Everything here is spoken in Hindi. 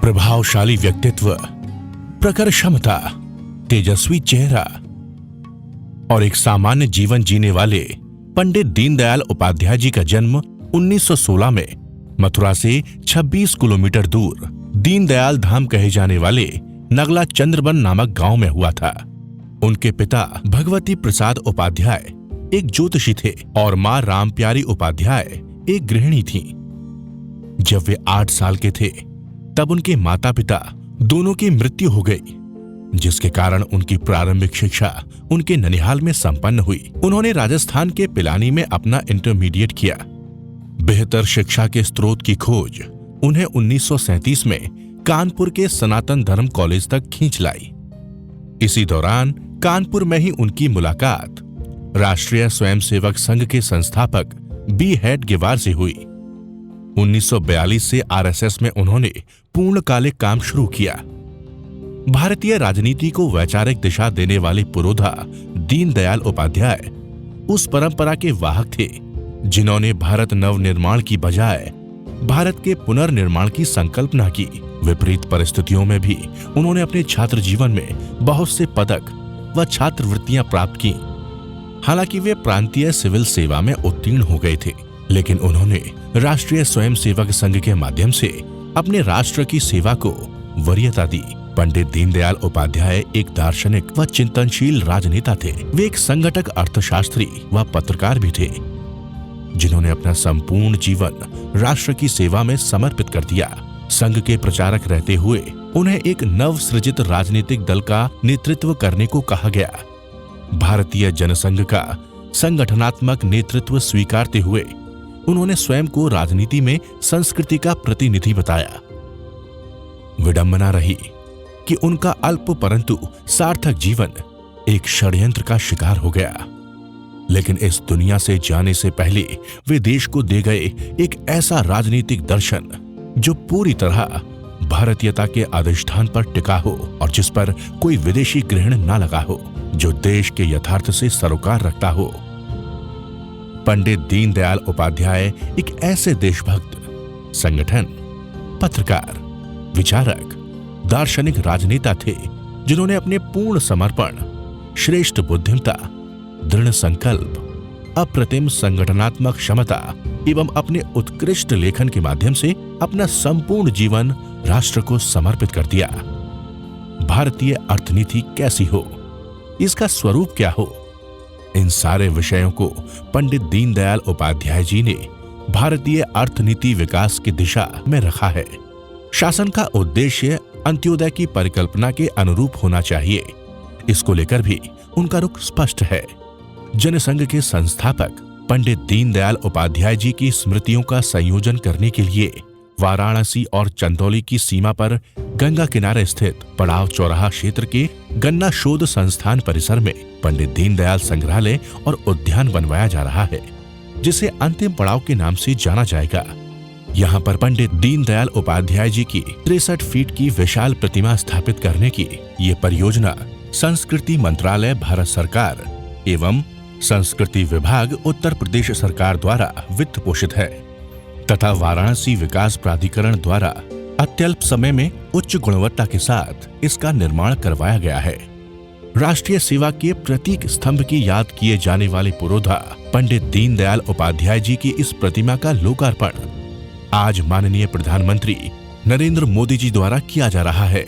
प्रभावशाली व्यक्तित्व, प्रखर क्षमता, तेजस्वी चेहरा और एक सामान्य जीवन जीने वाले पंडित दीनदयाल उपाध्याय जी का जन्म 1916 में मथुरा से 26 किलोमीटर दूर दीनदयाल धाम कहे जाने वाले नगला चंद्रबन नामक गांव में हुआ था। उनके पिता भगवती प्रसाद उपाध्याय एक ज्योतिषी थे और मां रामप्यारी उपाध्याय एक गृहिणी थीं। जब वे 8 साल के थे तब उनके माता पिता दोनों की मृत्यु हो गई, जिसके कारण उनकी प्रारंभिक शिक्षा उनके ननिहाल में संपन्न हुई। उन्होंने राजस्थान के पिलानी में अपना इंटरमीडिएट किया। बेहतर शिक्षा के स्रोत की खोज उन्हें 1937 में कानपुर के सनातन धर्म कॉलेज तक खींच लाई। इसी दौरान कानपुर में ही उनकी मुलाकात राष्ट्रीय स्वयंसेवक संघ के संस्थापक बी हेडगेवार से हुई। 1942 से आरएसएस में उन्होंने पूर्णकालिक काम शुरू किया। भारतीय राजनीति को वैचारिक दिशा देने वाले पुरोधा दीनदयाल उपाध्याय उस परंपरा के वाहक थे जिन्होंने भारत नवनिर्माण की बजाय भारत के पुनर्निर्माण की संकल्पना की। विपरीत परिस्थितियों में भी उन्होंने अपने छात्र जीवन में बहुत से पदक व छात्रवृत्तियां प्राप्त की। हालांकि वे प्रांतीय सिविल सेवा में उत्तीर्ण हो गए थे, लेकिन उन्होंने राष्ट्रीय स्वयंसेवक संघ के माध्यम से अपने राष्ट्र की सेवा को वरीयता दी। पंडित दीनदयाल उपाध्याय एक दार्शनिक व चिंतनशील राजनेता थे। वे एक संगठक, अर्थशास्त्री व पत्रकार भी थे, जिन्होंने अपना संपूर्ण जीवन राष्ट्र की सेवा में समर्पित कर दिया। संघ के प्रचारक रहते हुए उन्हें एक नव सृजित राजनीतिक दल का नेतृत्व करने को कहा गया। भारतीय जनसंघ का संगठनात्मक नेतृत्व स्वीकारते हुए उन्होंने स्वयं को राजनीति में संस्कृति का प्रतिनिधि बताया। विडंबना रही कि उनका अल्प परंतु सार्थक जीवन एक षड्यंत्र का शिकार हो गया, लेकिन इस दुनिया से जाने से पहले वे देश को दे गए एक ऐसा राजनीतिक दर्शन जो पूरी तरह भारतीयता के अधिष्ठान पर टिका हो और जिस पर कोई विदेशी ग्रहण न लगा हो, जो देश के यथार्थ से सरोकार रखता हो। पंडित दीनदयाल उपाध्याय एक ऐसे देशभक्त, संगठन, पत्रकार, विचारक, दार्शनिक राजनेता थे जिन्होंने अपने पूर्ण समर्पण, श्रेष्ठ बुद्धिमता, दृढ़ संकल्प, अप्रतिम संगठनात्मक क्षमता एवं अपने उत्कृष्ट लेखन के माध्यम से अपना संपूर्ण जीवन राष्ट्र को समर्पित कर दिया। भारतीय अर्थनीति कैसी हो, इसका स्वरूप क्या हो, इन सारे विषयों को पंडित दीनदयाल उपाध्याय जी ने भारतीय अर्थनीति विकास की दिशा में रखा है। शासन का उद्देश्य अंत्योदय की परिकल्पना के अनुरूप होना चाहिए। इसको लेकर भी उनका रुख स्पष्ट है। जनसंघ के संस्थापक पंडित दीनदयाल उपाध्याय जी की स्मृतियों का संयोजन करने के लिए वाराणसी और चंदौली की सीमा पर गंगा किनारे स्थित पड़ाव चौराहा क्षेत्र के गन्ना शोध संस्थान परिसर में पंडित दीनदयाल संग्रहालय और उद्यान बनवाया जा रहा है, जिसे अंतिम पड़ाव के नाम से जाना जाएगा। यहाँ पर पंडित दीनदयाल उपाध्याय जी की 63 फीट की विशाल प्रतिमा स्थापित करने की ये परियोजना संस्कृति मंत्रालय भारत सरकार एवं संस्कृति विभाग उत्तर प्रदेश सरकार द्वारा वित्त पोषित है तथा वाराणसी विकास प्राधिकरण द्वारा अत्यल्प समय में उच्च गुणवत्ता के साथ इसका निर्माण करवाया गया है। राष्ट्रीय सेवा के प्रतीक स्तंभ की याद किए जाने वाले पुरोधा पंडित दीनदयाल उपाध्याय जी की इस प्रतिमा का लोकार्पण आज माननीय प्रधानमंत्री नरेंद्र मोदी जी द्वारा किया जा रहा है।